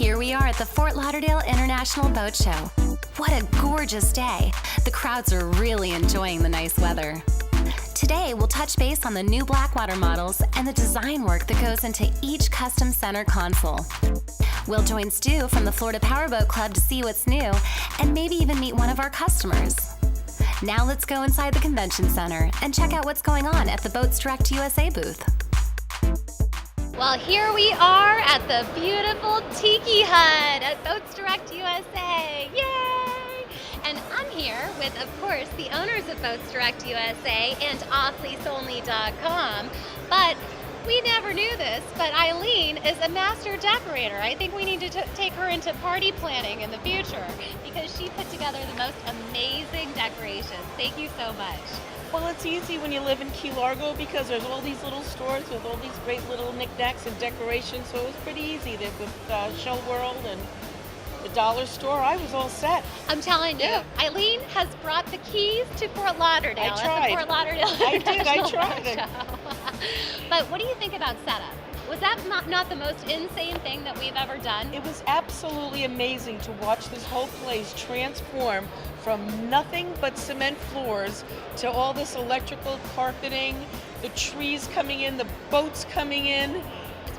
Here we are at the Fort Lauderdale International Boat Show. What a gorgeous day. The crowds are really enjoying the nice weather. Today, we'll touch base on the new Blackwater models and the design work that goes into each custom center console. We'll join Stu from the Florida Powerboat Club to see what's new and maybe even meet one of our customers. Now let's go inside the convention center and check out what's going on at the Boats Direct USA booth. Well, here we are at the beautiful Tiki Hut at Boats Direct USA. Yay! And I'm here with, of course, the owners of Boats Direct USA and offleaseonly.com. But we never knew this, but Eileen is a master decorator. I think we need to take her into party planning in the future because she put together the most amazing decorations. Thank you so much. Well, it's easy when you live in Key Largo because there's all these little stores with all these great little knickknacks and decorations, so it was pretty easy. There with Shell World and the dollar store, I was all set. I'm telling you, Eileen has brought the keys to Fort Lauderdale. I tried. At the Fort Lauderdale I did. I International tried. Boat Show. But what do you think about setup? Was that not the most insane thing that we've ever done? It was absolutely amazing to watch this whole place transform from nothing but cement floors to all this electrical carpeting, the trees coming in, the boats coming in.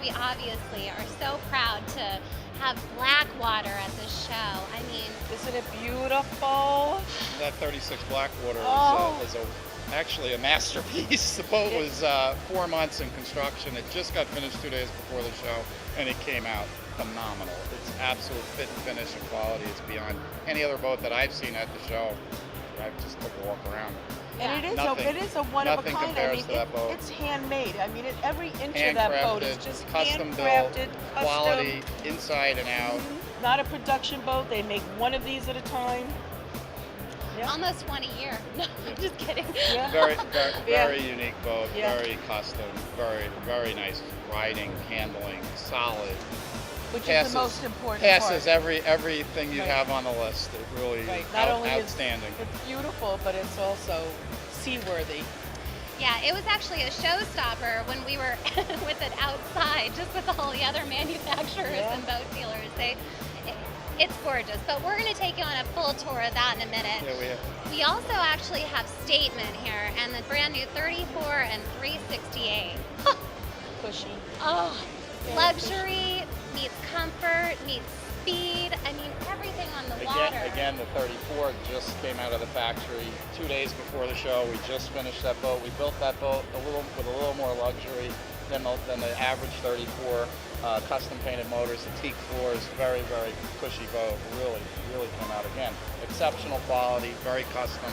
We obviously are so proud to have Blackwater at the show. I mean, isn't it beautiful? That 36 Blackwater is actually a masterpiece. The boat was 4 months in construction. It just got finished 2 days before the show, and it came out phenomenal. It's absolute fit and finish and quality. It's beyond any other boat that I've seen at the show. I just took a walk around. And it is a one of a kind. Compares to that boat. It's handmade. I mean, every inch of that boat is just custom handcrafted, built, quality inside and out. Mm-hmm. Not a production boat. They make one of these at a time. Yeah. Almost one a year. No, I'm just kidding. Yeah. Very unique boat. Yeah. Very custom. Very nice riding, handling, solid. Which is the most important passes part. everything you have on the list. It really Not only outstanding. It's beautiful, but it's also seaworthy. Yeah, it was actually a showstopper when we were with it outside, just with all the other manufacturers and boat dealers. It's gorgeous, but we're going to take you on a full tour of that in a minute. Yeah, we have. We also actually have Statement here and the brand new 34 and 368. Cushy. Oh, luxury meets comfort meets speed. I mean, everything on the water. Again, the 34 just came out of the factory 2 days before the show. We just finished that boat. We built that boat with a little more luxury than the average 34. Custom painted motors, the teak floors, very cushy boat. Really came out again. Exceptional quality, very custom.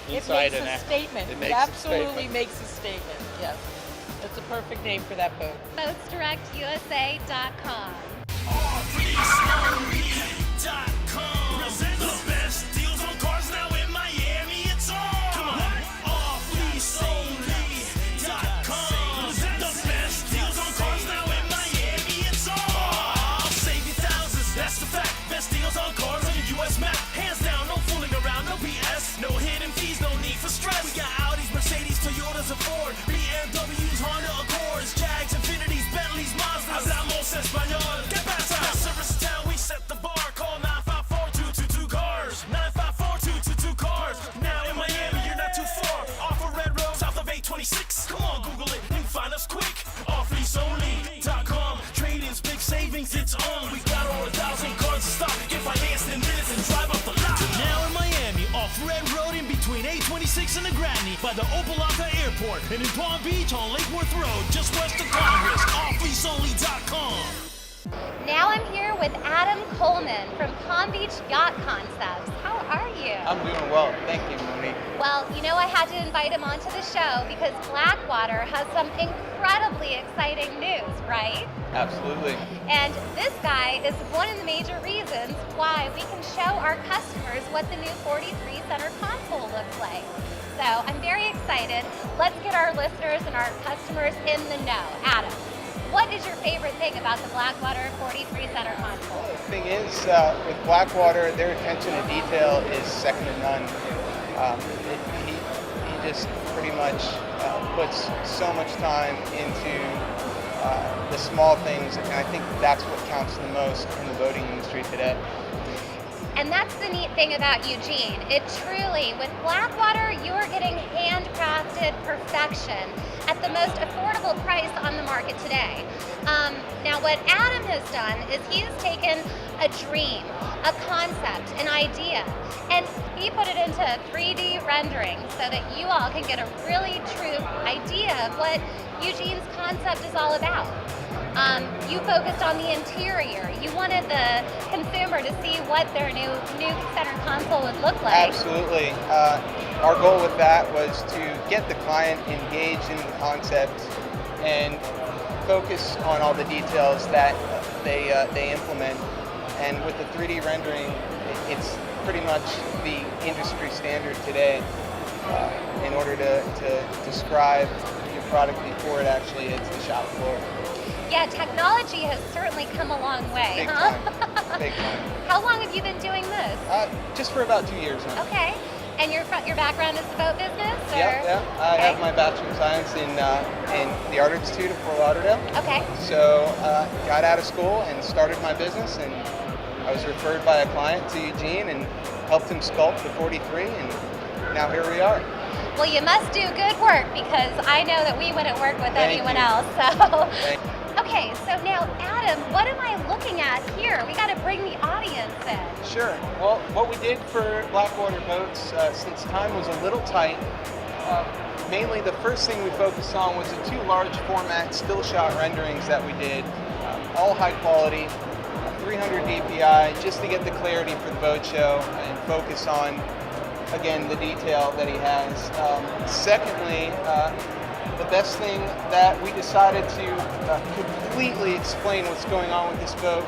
Inside it makes a statement. It absolutely makes a statement. Yes. That's a perfect name for that boat. BoatsDirectUSA.com. The best deals on cars now in Miami. It's on. Come on. offleaseonly.com. The best deals on cars now in Miami. It's on. I'll save you thousands. That's the fact. Best deals on cars on your US map. Hands down, no fooling around, no BS. No hidden fees, no need for stress. We got Audis, Mercedes, Toyotas, and Ford. BMWs, Honda Accords, Jags, Infinities, Bentleys, Mazdas. Hablamos español. ¿Qué pasa? Service town, we set the bar. Call 954-222 cars. 954-222 cars. Now in Miami, you're not too far. Off of Red Road, south of 826. Come on, Google it. You can find us quick. offleaseonly.com. Trade-ins, big savings, it's on. We got over 1,000 cars in stock. Get financed in minutes and drive up the lot. Now in Miami, off Red Road in between 826 and the Granny by the Opelika Airport. And in Palm Beach on Lake Worth Road, just west of Congress. offleaseonly.com. Now I'm here with Adam Coleman from Palm Beach Yacht Concepts. How are you? I'm doing well, thank you, Mooney. Well, you know I had to invite him onto the show because Blackwater has some incredibly exciting news, right? Absolutely. And this guy is one of the major reasons why we can show our customers what the new 43 center console looks like. So I'm very excited. Let's get our listeners and our customers in the know. Adam, what is your favorite thing about the Blackwater 43 center console? The thing is, with Blackwater, their attention to detail is second to none. He just pretty much puts so much time into the small things, and I think that's what counts the most in the boating industry today. And that's the neat thing about Eugene. It truly, with Blackwater, you are getting handcrafted perfection at the most affordable price on the market today. Now what Adam has done is he has taken a dream, a concept, an idea, and he put it into 3D rendering so that you all can get a really true idea of what Eugene's concept is all about. You focused on the interior. You wanted the consumer to see what their new center console would look like. Absolutely. Our goal with that was to get the client engaged in the concept and focus on all the details that they implement. And with the 3D rendering, it's pretty much the industry standard today in order to describe your product before it actually hits the shop floor. Yeah, technology has certainly come a long way, Big huh? time. Big time. How long have you been doing this? Just for about 2 years now. Okay. And your background is the boat business? Or? Yeah. I have my Bachelor of Science in the Art Institute of Fort Lauderdale. Okay. So got out of school and started my business, and I was referred by a client to Eugene and helped him sculpt the 43, and now here we are. Well, you must do good work because I know that we wouldn't work with anyone else. So. Okay, so now Adam, what am I looking at here? We got to bring the audience in. Sure. Well, what we did for Blackwater boats, since time was a little tight, mainly the first thing we focused on was the 2 large format still shot renderings that we did, all high quality, 300 DPI, just to get the clarity for the boat show and focus on, again, the detail that he has. Secondly, the best thing that we decided to completely explain what's going on with this boat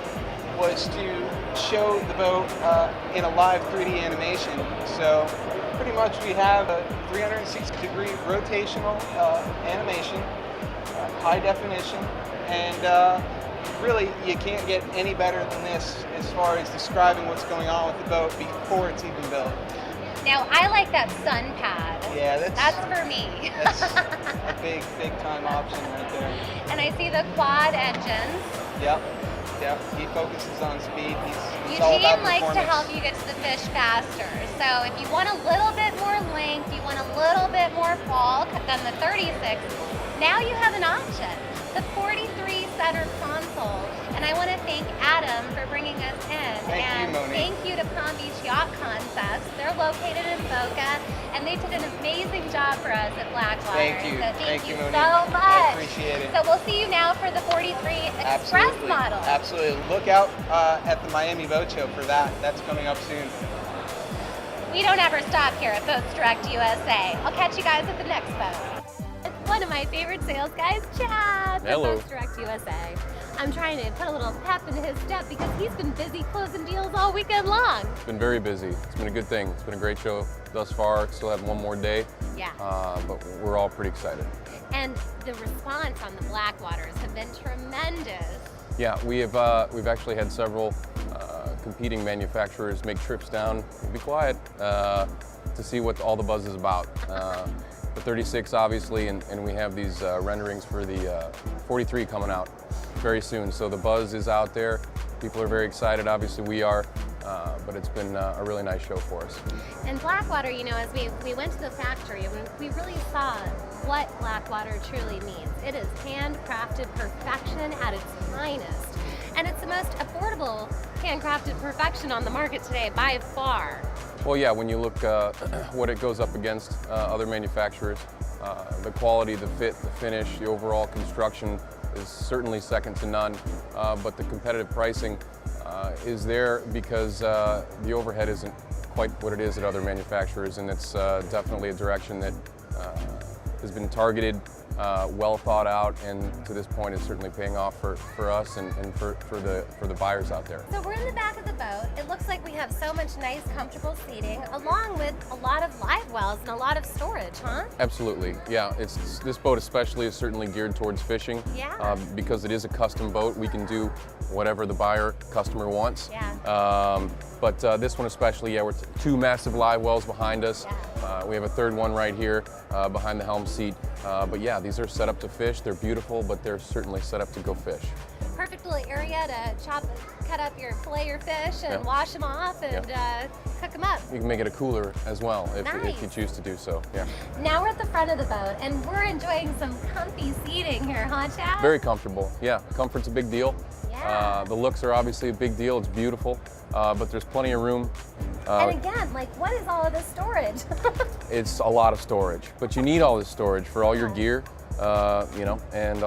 was to show the boat in a live 3D animation. So pretty much we have a 360-degree rotational animation, high definition, and really you can't get any better than this as far as describing what's going on with the boat before it's even built. Now, I like that sun pad. Yeah, that's for me. That's a big time option right there. And I see the quad engines. Yep. He focuses on speed. He's all about Eugene likes to performance. help you get to the fish faster. So if you want a little bit more length, you want a little bit more bulk than the 36, now you have an option. The 43 center console. And I want to thank Adam for bringing us in. Thank you, Monique. Thank you to Palm Beach Yacht Concepts. They're located in Boca, and they did an amazing job for us at Blackwater. Thank you. So thank you Monique. so much. I appreciate it. So we'll see you now for the 43 Express model. Absolutely. Look out at the Miami Boat Show for that. That's coming up soon. We don't ever stop here at Boats Direct USA. I'll catch you guys at the next boat. It's one of my favorite sales guys, Chad, from Boats Direct USA. I'm trying to put a little pep into his step because he's been busy closing deals all weekend long. It's been very busy. It's been a good thing. It's been a great show thus far. Still have one more day. Yeah. But we're all pretty excited. And the response on the Blackwaters have been tremendous. Yeah, we've actually had several competing manufacturers make trips down. Be quiet to see what all the buzz is about. The 36 obviously, and we have these renderings for the 43 coming out very soon. So the buzz is out there. People are very excited. Obviously we are, but it's been a really nice show for us. And Blackwater, you know, as we went to the factory, we really saw what Blackwater truly means. It is handcrafted perfection at its finest. And it's the most affordable handcrafted perfection on the market today by far. Well, yeah, when you look what it goes up against other manufacturers, the quality, the fit, the finish, the overall construction is certainly second to none, but the competitive pricing is there because the overhead isn't quite what it is at other manufacturers, and it's definitely a direction that has been targeted, well thought out, and to this point is certainly paying off for us and for the buyers out there. So we're in the back of the boat. It looks like we have so much nice, comfortable seating, along with a lot of live wells and a lot of storage, huh? Absolutely, yeah. This boat especially is certainly geared towards fishing. Yeah. Because it is a custom boat, we can do whatever the customer wants. Yeah. But this one especially, yeah, we're two massive live wells behind us. We have a third one right here behind the helm seat. But yeah, these are set up to fish. They're beautiful, but they're certainly set up to go fish. Perfect little area to cut up fillet your fish and wash them off and cook them up. You can make it a cooler as well if Nice. you choose to do so. Yeah. Now we're at the front of the boat and we're enjoying some comfy seating here, huh, Chad? Very comfortable. Yeah, comfort's a big deal. Yeah. The looks are obviously a big deal. It's beautiful, but there's plenty of room. And again, like, what is all of this storage? It's a lot of storage, but you need all this storage for all your gear. You know, and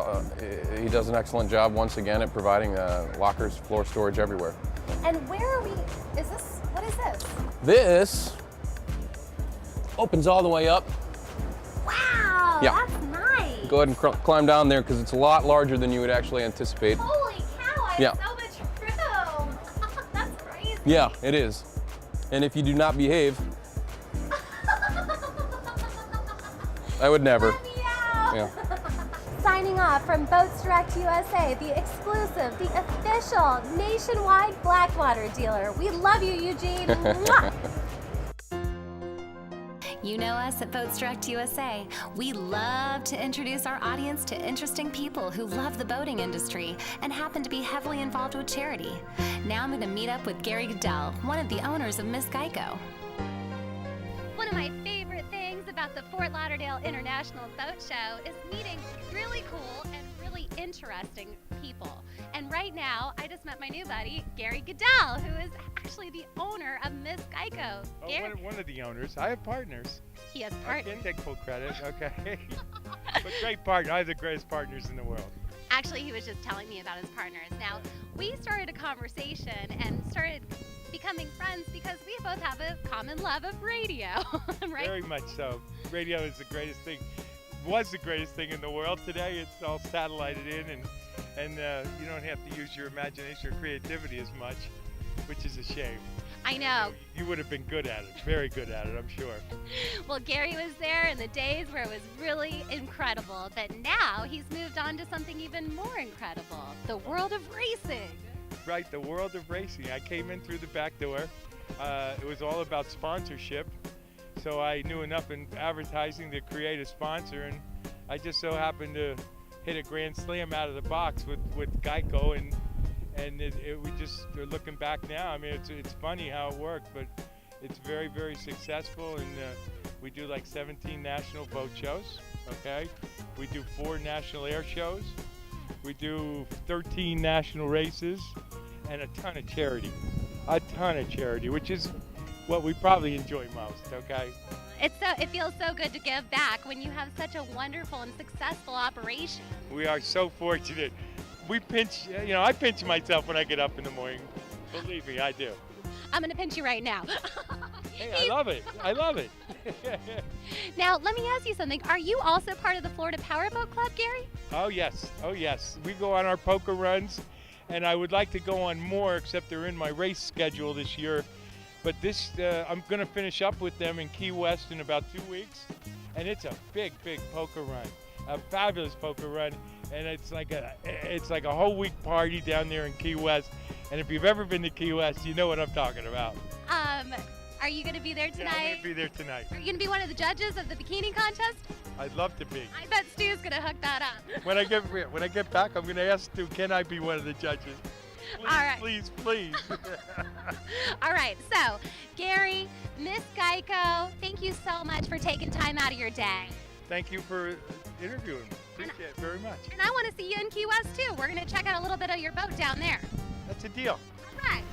he does an excellent job once again at providing lockers, floor storage everywhere. And where are we? What is this? This opens all the way up. Wow, Yeah. that's nice. Go ahead and climb down there because it's a lot larger than you would actually anticipate. Holy cow, I Yeah. have so much room. That's crazy. Yeah, it is. And if you do not behave, I would never. Let me out. Yeah. Signing off from Boats Direct USA, the exclusive, the official nationwide Blackwater dealer. We love you, Eugene. Mwah. You know us at Boats Direct USA. We love to introduce our audience to interesting people who love the boating industry and happen to be heavily involved with charity. Now I'm going to meet up with Gary Goodell, one of the owners of Miss Geico. One of my favorite things about the Fort Lauderdale International Boat Show is meeting really cool and really interesting people. And right now, I just met my new buddy, Gary Goodell, who is actually the owner of Miss Geico. Oh, one of the owners. I have partners. He has I can't take full credit, okay? But great partner. I have the greatest partners in the world. Actually, he was just telling me about his partners. Now, we started a conversation and started becoming friends because we both have a common love of radio, right? Very much so. Radio is the greatest thing. Was the greatest thing in the world. Today it's all satellited in and you don't have to use your imagination or creativity as much, which is a shame. I know. You would have been good at it, very good at it, I'm sure. Well, Gary was there in the days where it was really incredible, but now he's moved on to something even more incredible, the world of racing. Right, the world of racing. I came in through the back door. It was all about sponsorship. So I knew enough in advertising to create a sponsor, and I just so happened to hit a grand slam out of the box with Geico, and we just are looking back now. I mean, it's funny how it worked, but it's very, very successful, and we do like 17 national boat shows, okay? We do 4 national air shows. We do 13 national races and a ton of charity, which is what we probably enjoy most, okay? It feels so good to give back when you have such a wonderful and successful operation. We are so fortunate. We pinch, I pinch myself when I get up in the morning. Believe me, I do. I'm going to pinch you right now. Hey, I love it. I love it. Now, let me ask you something. Are you also part of the Florida Powerboat Club, Gary? Oh, yes. We go on our poker runs, and I would like to go on more, except they're in my race schedule this year. But this, I'm going to finish up with them in Key West in about 2 weeks, and it's a big, big poker run, a fabulous poker run, and it's like a whole week party down there in Key West. And if you've ever been to Key West, you know what I'm talking about. Are you going to be there tonight? Yeah, I'm going to be there tonight. Are you going to be one of the judges of the bikini contest? I'd love to be. I bet Stu's going to hook that up. When I get back, I'm going to ask Stu, can I be one of the judges? Please, All right. Please. All right. So, Gary, Miss Geico, thank you so much for taking time out of your day. Thank you for interviewing me. Appreciate it very much. And I want to see you in Key West, too. We're going to check out a little bit of your boat down there. That's a deal. All right.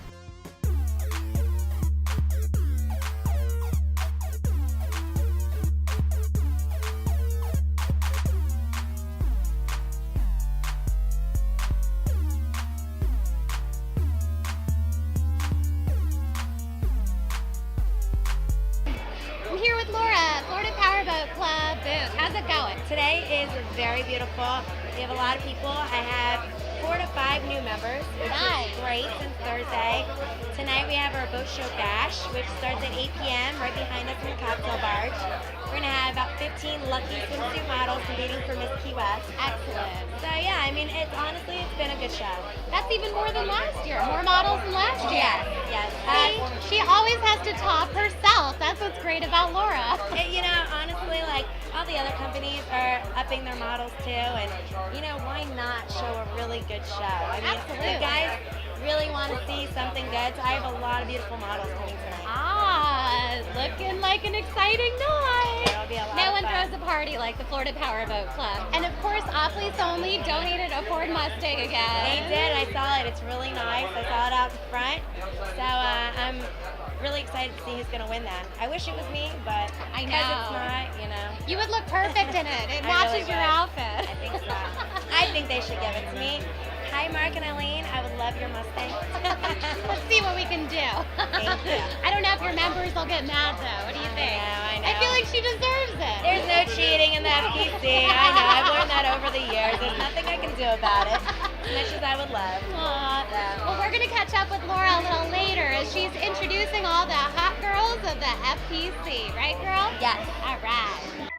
I'm here with Laura, Florida Powerboat Club booth. How's it going? Today is very beautiful. We have a lot of people. I have 4 to 5 new members, which Nice. is great since Thursday. Tonight we have our boat show bash, which starts at 8 p.m. right behind us in the cocktail barge. We're gonna have about 15 lucky swimsuit models competing for Miss Key West. Excellent. So yeah, I mean, it's been a good show. That's even more than last year. More models than last year. Yes. She always has to top herself. That's what's great about Laura. Honestly, like all the other companies are upping their models too, and why not show a really good show? I mean, Absolutely. the guys really want to see something good, so I have a lot of beautiful models coming tonight. Looking like an exciting night. It'll be a lot No of one fun. throws a party like the Florida Powerboat Club. And of course, Off Lease Only donated a Ford Mustang They again. did. I saw it. It's really nice. I saw it out in front. So I'm really excited to see who's going to win that. I wish it was me, but I because know. it's not, You would look perfect in it. It I matches really your would. outfit. I think so. I think they should give it to me. Hi, Mark and Eileen. I would love your Mustang. Let's see what we can do. Thank you. I don't know if your members will get mad though. What do you think? I know. I feel like she deserves it. There's no cheating in the FPC. I know. I've learned that over the years. There's nothing I can do about it, as much as I would love. Aw. So. Well, we're going to catch up with Laura a little later as she's introducing all the hot girls of the FPC. Right, girl? Yes. All right.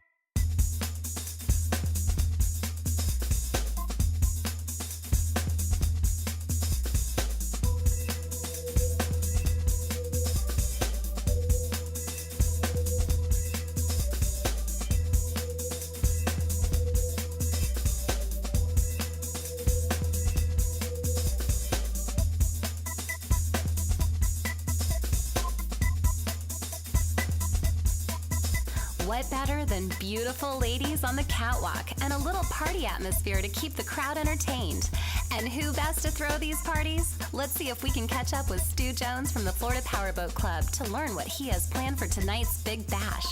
What better than beautiful ladies on the catwalk and a little party atmosphere to keep the crowd entertained? And who best to throw these parties? Let's see if we can catch up with Stu Jones from the Florida Powerboat Club to learn what he has planned for tonight's Big Bash.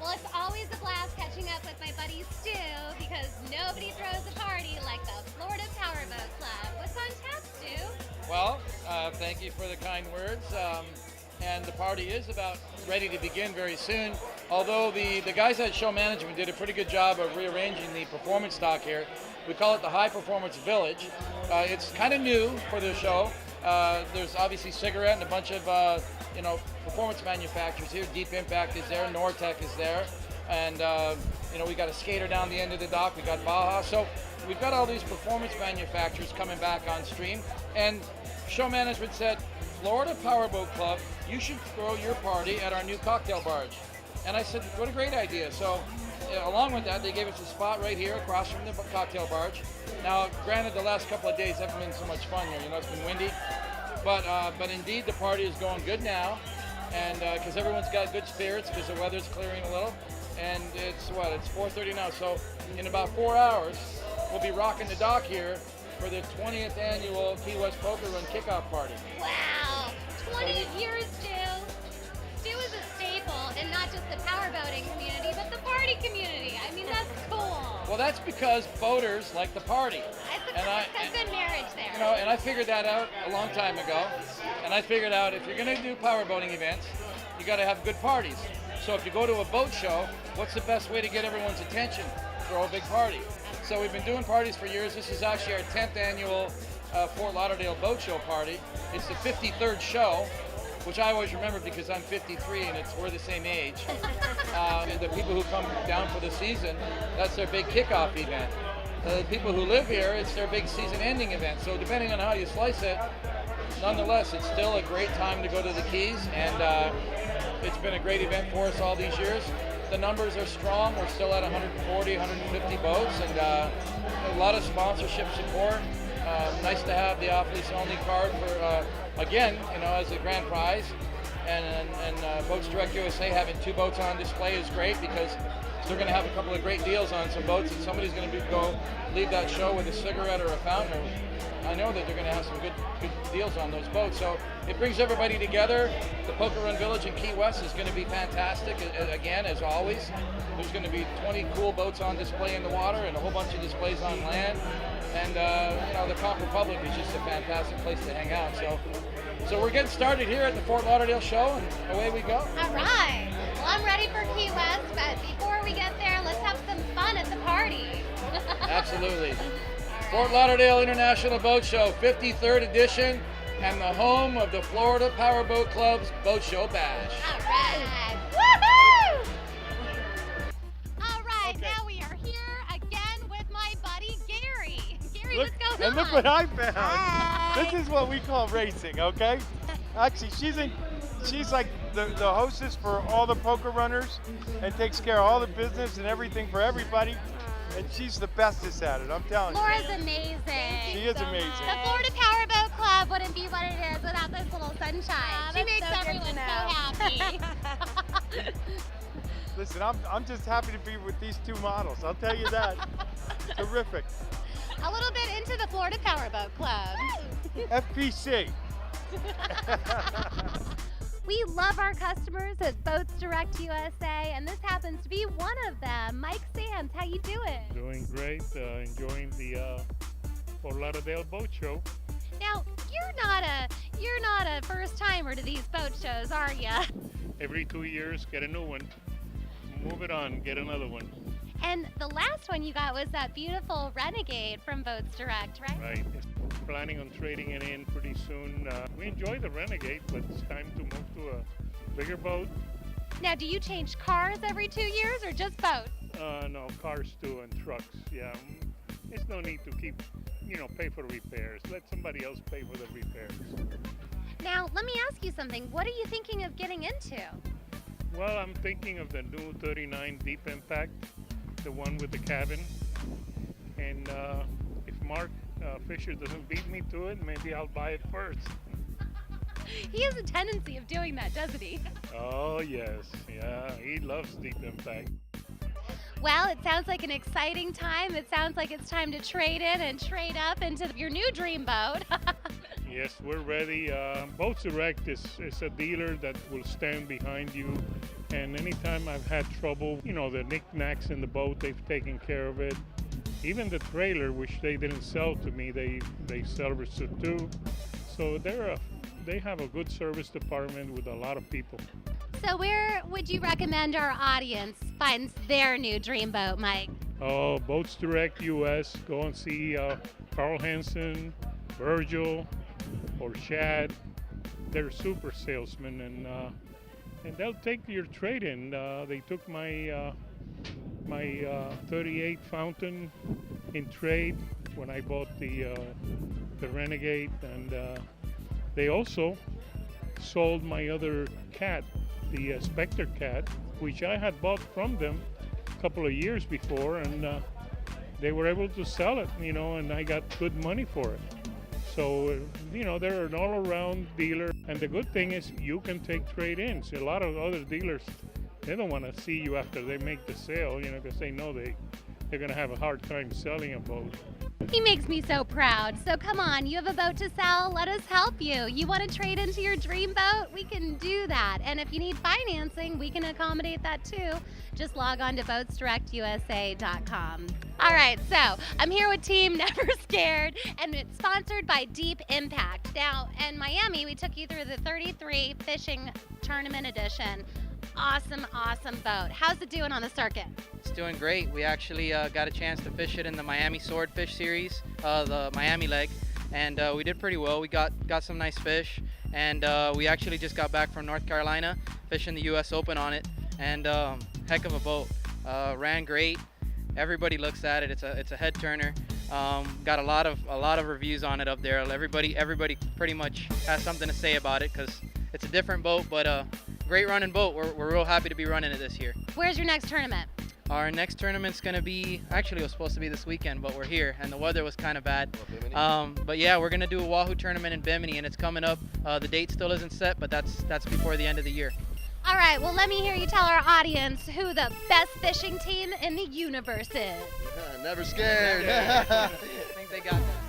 Well, it's always a blast catching up with my buddy Stu because nobody throws a party like the Florida Powerboat Club. What's on tap, Stu? Well, thank you for the kind words. And the party is about ready to begin very soon. Although the guys at Show Management did a pretty good job of rearranging the performance stock here. We call it the High Performance Village. It's kind of new for the show. There's obviously Cigarette and a bunch of performance manufacturers here. Deep Impact is there, Nortec is there, and we got a skater down the end of the dock. We got Baja. So we've got all these performance manufacturers coming back on stream. And Show Management said, Florida Powerboat Club, you should throw your party at our new cocktail barge. And I said, what a great idea. So along with that, they gave us a spot right here across from the cocktail barge. Now, granted, the last couple of days haven't been so much fun here. It's been windy. But indeed, the party is going good now. And because everyone's got good spirits because the weather's clearing a little. And it's 4:30 now. So in about 4 hours, we'll be rocking the dock here for the 20th annual Key West Poker Run kickoff party. Wow, 20 years, Stu. Stu is a staple in not just the powerboating community, but the party community. I mean, that's cool. Well, that's because boaters like the party. It's a good marriage there. And I figured that out a long time ago. And I figured out if you're going to do powerboating events, you got to have good parties. So if you go to a boat show, what's the best way to get everyone's attention? Throw a big party. So we've been doing parties for years. This is actually our 10th annual Fort Lauderdale Boat Show party. It's the 53rd show, which I always remember because I'm 53 and we're the same age. And the people who come down for the season, that's their big kickoff event. The people who live here, it's their big season ending event. So depending on how you slice it, nonetheless, it's still a great time to go to the Keys, and it's been a great event for us all these years. The numbers are strong. We're still at 140, 150 boats, and a lot of sponsorship support. Nice to have the off-lease only card for, again, as a grand prize. And Boats Direct USA having 2 boats on display is great because they're going to have a couple of great deals on some boats, and somebody's going to go leave that show with a cigarette or a fountain. I know that they're going to have some good deals on those boats. So it brings everybody together. The Poker Run Village in Key West is going to be fantastic, again, as always. There's going to be 20 cool boats on display in the water and a whole bunch of displays on land. And, the Conch Republic is just a fantastic place to hang out. So we're getting started here at the Fort Lauderdale show, and away we go. All right. Well, I'm ready for Key West, but before we get there, let's have some fun at the party. Absolutely. Fort Lauderdale International Boat Show, 53rd edition, and the home of the Florida Powerboat Club's Boat Show Bash. All right. Woohoo! what's going on. And look what I found. This is what we call racing, okay? Actually, she's like the hostess for all the poker runners and takes care of all the business and everything for everybody. And she's the bestest at it, I'm telling you. Laura's amazing. She is amazing. The Florida Powerboat Club wouldn't be what it is without this little sunshine. She makes everyone so happy. Listen, I'm just happy to be with these two models. I'll tell you that. Terrific. A little bit into the Florida Powerboat Club. FPC. We love our customers at Boats Direct USA, and this happens to be one of them. Mike Sands, how you doing? Doing great. Enjoying the Fort Lauderdale Boat Show. Now, you're not a first timer to these boat shows, are you? Every 2 years, get a new one. Move it on, get another one. And the last one you got was that beautiful Renegade from Boats Direct, right? Right. Planning on trading it in pretty soon. We enjoy the Renegade, but it's time to move to a bigger boat. Now, do you change cars every 2 years or just boats? No, cars too and trucks. Yeah. There's no need to keep, pay for repairs. Let somebody else pay for the repairs. Now, let me ask you something. What are you thinking of getting into? Well, I'm thinking of the new 39 Deep Impact, the one with the cabin. And if Mark Fisher doesn't beat me to it, maybe I'll buy it first. He has a tendency of doing that, doesn't he? Oh, yes. Yeah, he loves Deep Impact. Well, it sounds like an exciting time. It sounds like it's time to trade in and trade up into your new dream boat. Yes, we're ready. Boats Direct is a dealer that will stand behind you. And anytime I've had trouble, the knickknacks in the boat, they've taken care of it. Even the trailer, which they didn't sell to me, they service it too. So they have a good service department with a lot of people. So where would you recommend our audience finds their new dream boat, Mike? Oh, Boats Direct US. Go and see Carl Hansen, Virgil, or Shad. They're super salesmen, and they'll take your trade-in. They took my 38 Fountain in trade when I bought the Renegade, and they also sold my other cat, the Spectre cat, which I had bought from them a couple of years before, and they were able to sell it, and I got good money for it. So, they're an all-around dealer, and the good thing is you can take trade-ins. A lot of other dealers, they don't want to see you after they make the sale, because they know they're going to have a hard time selling a boat. He makes me so proud. So come on, you have a boat to sell, let us help you. You want to trade into your dream boat? We can do that. And if you need financing, we can accommodate that too. Just log on to boatsdirectusa.com. All right, so I'm here with Team Never Scared, and it's sponsored by Deep Impact. Now, in Miami, we took you through the 33 Fishing Tournament Edition. Awesome boat. How's it doing on the circuit? It's doing great. We actually got a chance to fish it in the Miami Swordfish Series, the Miami leg, and we did pretty well. We got some nice fish, and we actually just got back from North Carolina fishing the U.S. Open on it, and heck of a boat. Ran great. Everybody looks at it. It's a head turner. Got a lot of reviews on it up there. Everybody pretty much has something to say about it because it's a different boat, but great running boat. We're real happy to be running it this year. Where's your next tournament? Our next tournament's gonna be, actually it was supposed to be this weekend, but we're here and the weather was kind of bad. But yeah, we're gonna do a Wahoo tournament in Bimini and it's coming up. The date still isn't set, but that's before the end of the year. All right, well, let me hear you tell our audience who the best fishing team in the universe is. Never scared. I think they got that.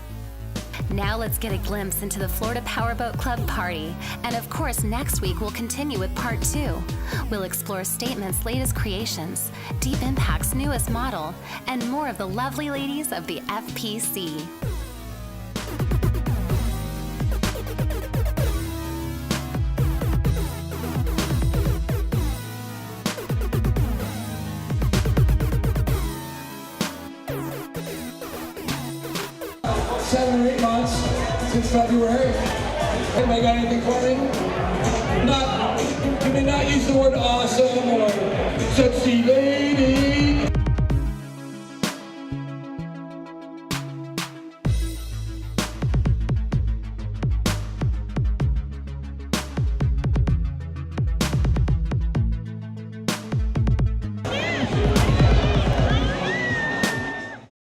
Now let's get a glimpse into the Florida Powerboat Club party. And of course, next week we'll continue with part 2. We'll explore Statement's latest creations, Deep Impact's newest model, and more of the lovely ladies of the FPC. Seven or 8 months since February. Anybody got anything for me? You may not use the word awesome or sexy lady.